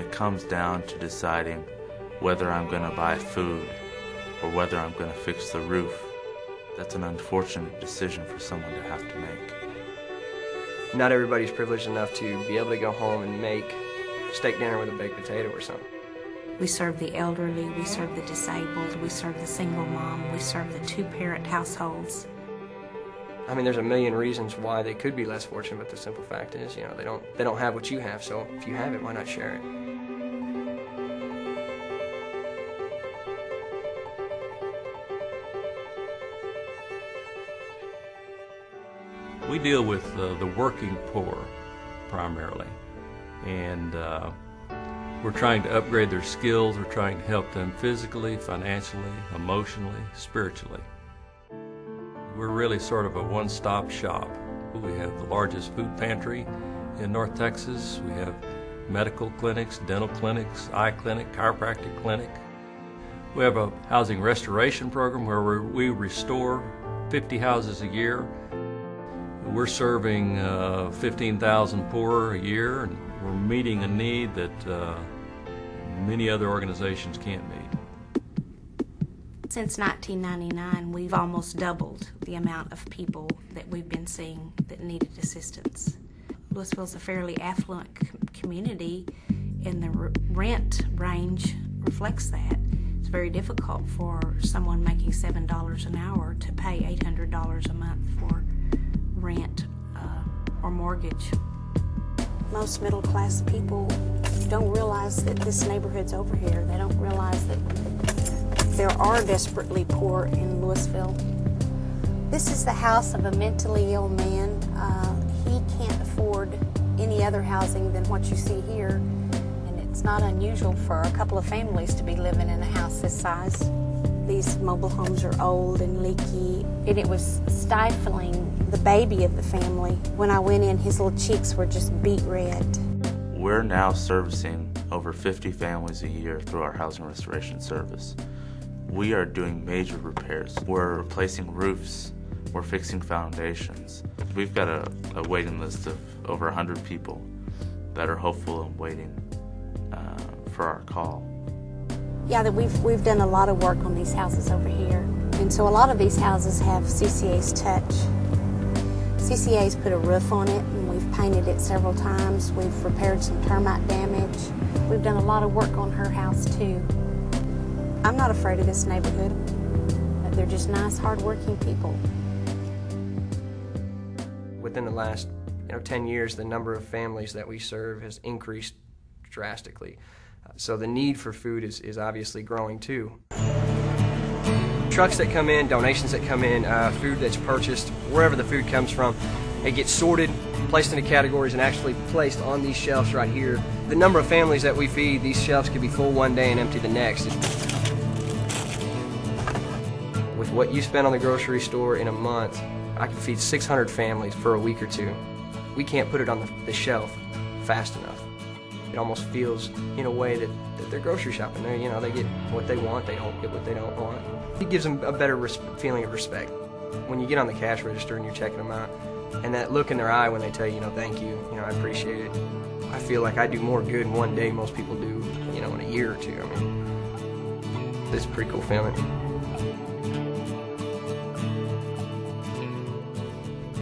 it comes down to deciding whether I'm going to buy food or whether I'm going to fix the roof, that's an unfortunate decision for someone to have to make. Not everybody's privileged enough to be able to go home and make steak dinner with a baked potato or something. We serve the elderly, we serve the disabled, we serve the single mom, we serve the two-parent households. I mean, there's a million reasons why they could be less fortunate, but the simple fact is, you know, they don't have what you have, so if you have it, why not share it? We deal with the working poor primarily, and we're trying to upgrade their skills. We're trying to help them physically, financially, emotionally, spiritually. We're really sort of a one-stop shop. We have the largest food pantry in North Texas. We have medical clinics, dental clinics, eye clinic, chiropractic clinic. We have a housing restoration program where we restore 50 houses a year. We're serving 15,000 poor a year, and we're meeting a need that many other organizations can't meet. Since 1999, we've almost doubled the amount of people that we've been seeing that needed assistance. Louisville's a fairly affluent community, and the rent range reflects that. It's very difficult for someone making $7 an hour to pay $800 a month for rent or mortgage. Most middle-class people don't realize that this neighborhood's over here. They don't realize that there are desperately poor in Louisville. This is the house of a mentally ill man. He can't afford any other housing than what you see here, and it's not unusual for a couple of families to be living in a house this size. These mobile homes are old and leaky, and it was stifling the baby of the family. When I went in, his little cheeks were just beet red. We're now servicing over 50 families a year through our housing restoration service. We are doing major repairs. We're replacing roofs. We're fixing foundations. We've got a waiting list of over 100 people that are hopeful and waiting for our call. Yeah, that we've done a lot of work on these houses over here. And so a lot of these houses have CCA's touch. CCA's put a roof on it, and we've painted it several times. We've repaired some termite damage. We've done a lot of work on her house too. I'm not afraid of this neighborhood. They're just nice, hard-working people. Within the last 10 years, the number of families that we serve has increased drastically. So the need for food is obviously growing too. Trucks that come in, donations that come in, food that's purchased, wherever the food comes from, it gets sorted, placed into categories, and actually placed on these shelves right here. The number of families that we feed, these shelves could be full one day and empty the next. With what you spend on the grocery store in a month, I can feed 600 families for a week or two. We can't put it on the shelf fast enough. It almost feels, in a way, that they're grocery shopping. They get what they want, they don't get what they don't want. It gives them a better feeling of respect. When you get on the cash register and you're checking them out, and that look in their eye when they tell you, thank you, I appreciate it. I feel like I do more good in one day most people do, in a year or two. I mean, it's a pretty cool feeling.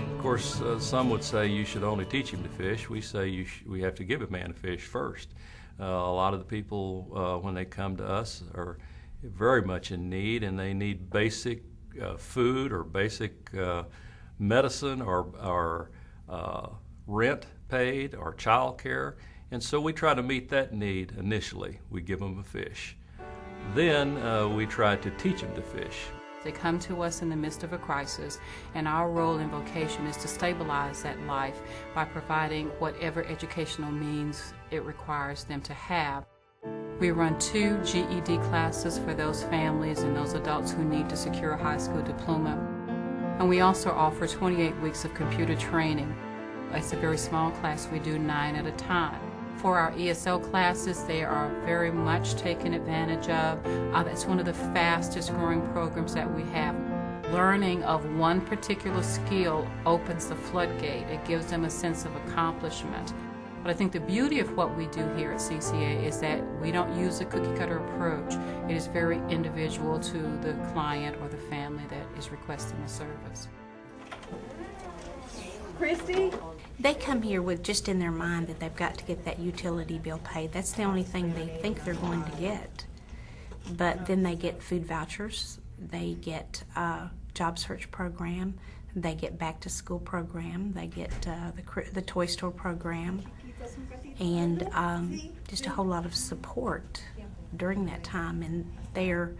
Of course, some would say you should only teach him to fish. We say we have to give a man a fish first. A lot of the people, when they come to us, are very much in need, and they need basic food or basic medicine or rent paid or child care. And so we try to meet that need initially. We give them a fish. Then we try to teach them to fish. They come to us in the midst of a crisis, and our role in vocation is to stabilize that life by providing whatever educational means it requires them to have. We run 2 GED classes for those families and those adults who need to secure a high school diploma. And we also offer 28 weeks of computer training. It's a very small class. We do 9 at a time. For our ESL classes, they are very much taken advantage of. It's one of the fastest growing programs that we have. Learning of one particular skill opens the floodgate. It gives them a sense of accomplishment. But I think the beauty of what we do here at CCA is that we don't use a cookie-cutter approach. It is very individual to the client or the family that is requesting a service. Christy? They come here with just in their mind that they've got to get that utility bill paid. That's the only thing they think they're going to get. But then they get food vouchers, they get a job search program, they get back to school program, they get the toy store program, and just a whole lot of support during that time. And their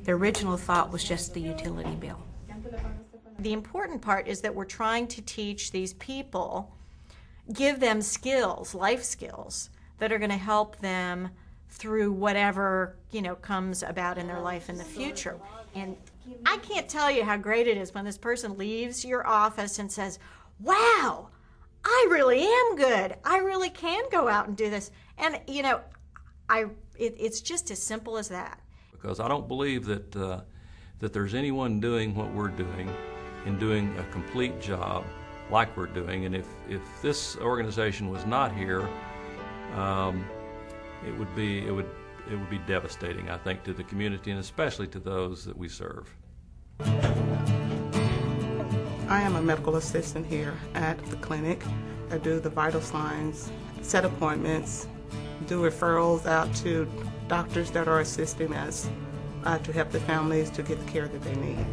original thought was just the utility bill. The important part is that we're trying to teach these people, give them skills, life skills, that are going to help them through whatever, comes about in their life in the future. And I can't tell you how great it is when this person leaves your office and says, wow, I really am good. I really can go out and do this. And, it's just as simple as that. Because I don't believe that that there's anyone doing what we're doing and doing a complete job like we're doing. And if this organization was not here, it would be devastating, I think, to the community and especially to those that we serve. I am a medical assistant here at the clinic. I do the vital signs, set appointments, do referrals out to doctors that are assisting us to help the families to get the care that they need.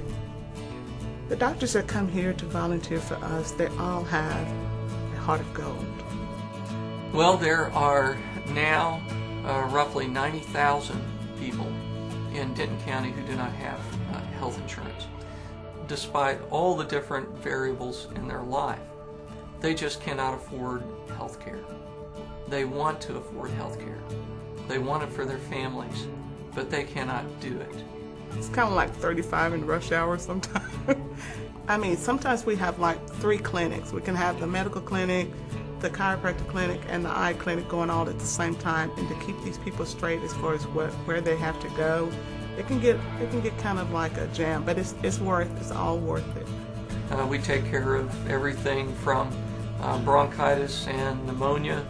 The doctors that come here to volunteer for us, they all have a heart of gold. Well, there are now roughly 90,000 people in Denton County who do not have health insurance. Despite all the different variables in their life, they just cannot afford health care. They want to afford health care. They want it for their families, but they cannot do it. It's kind of like 35 in rush hour sometimes. I mean, sometimes we have like 3 clinics. We can have the medical clinic, the chiropractic clinic, and the eye clinic going all at the same time. And to keep these people straight as far as where they have to go, it can get kind of like a jam. But it's all worth it. We take care of everything from bronchitis and pneumonia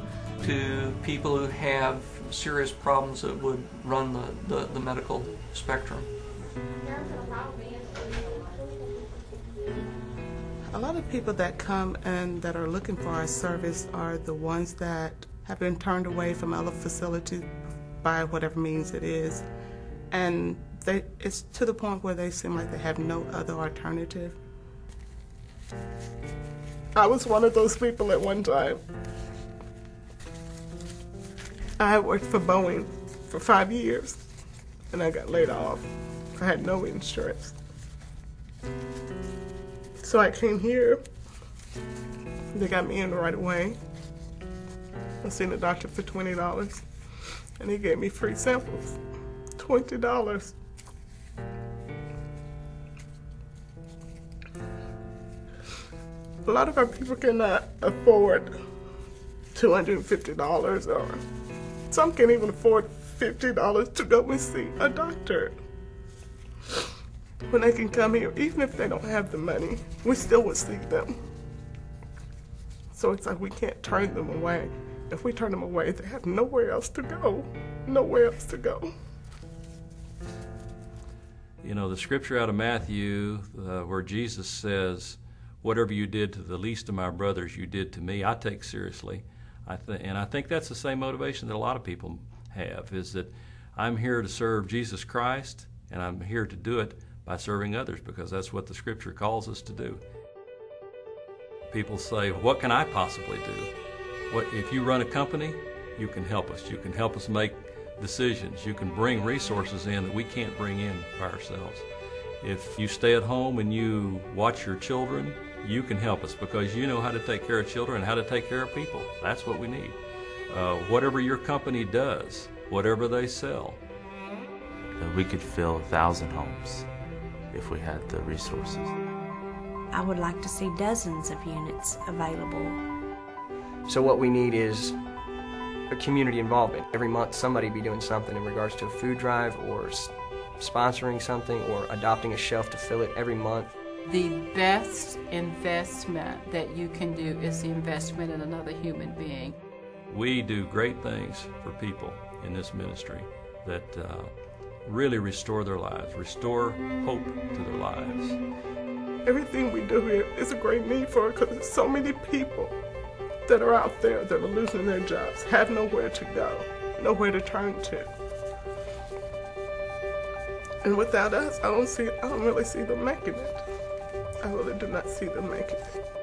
to people who have serious problems that would run the medical spectrum. A lot of people that come and that are looking for our service are the ones that have been turned away from other facilities by whatever means it is. And it's to the point where they seem like they have no other alternative. I was one of those people at one time. I worked for Boeing for 5 years, and I got laid off. I had no insurance. So I came here. They got me in right away. I seen a doctor for $20, and he gave me free samples, $20. A lot of our people cannot afford $250, or some can't even afford $50 to go and see a doctor. When they can come here, even if they don't have the money, we still would see them. So it's like we can't turn them away. If we turn them away, they have nowhere else to go. Nowhere else to go. You know, the scripture out of Matthew where Jesus says, whatever you did to the least of my brothers, you did to me, I take seriously. And I think that's the same motivation that a lot of people have, is that I'm here to serve Jesus Christ, and I'm here to do it by serving others, because that's what the scripture calls us to do. People say, what can I possibly do? If you run a company, you can help us. You can help us make decisions. You can bring resources in that we can't bring in by ourselves. If you stay at home and you watch your children, you can help us, because you know how to take care of children and how to take care of people. That's what we need. Whatever your company does, whatever they sell. We could fill 1,000 homes if we had the resources. I would like to see dozens of units available. So what we need is a community involvement. Every month somebody be doing something in regards to a food drive, or sponsoring something, or adopting a shelf to fill it every month. The best investment that you can do is the investment in another human being. We do great things for people in this ministry that really restore their lives, restore hope to their lives. Everything we do here is a great need for it, because there's so many people that are out there that are losing their jobs, have nowhere to go, nowhere to turn to. And without us, I don't really see them making it. I really do not see them making it.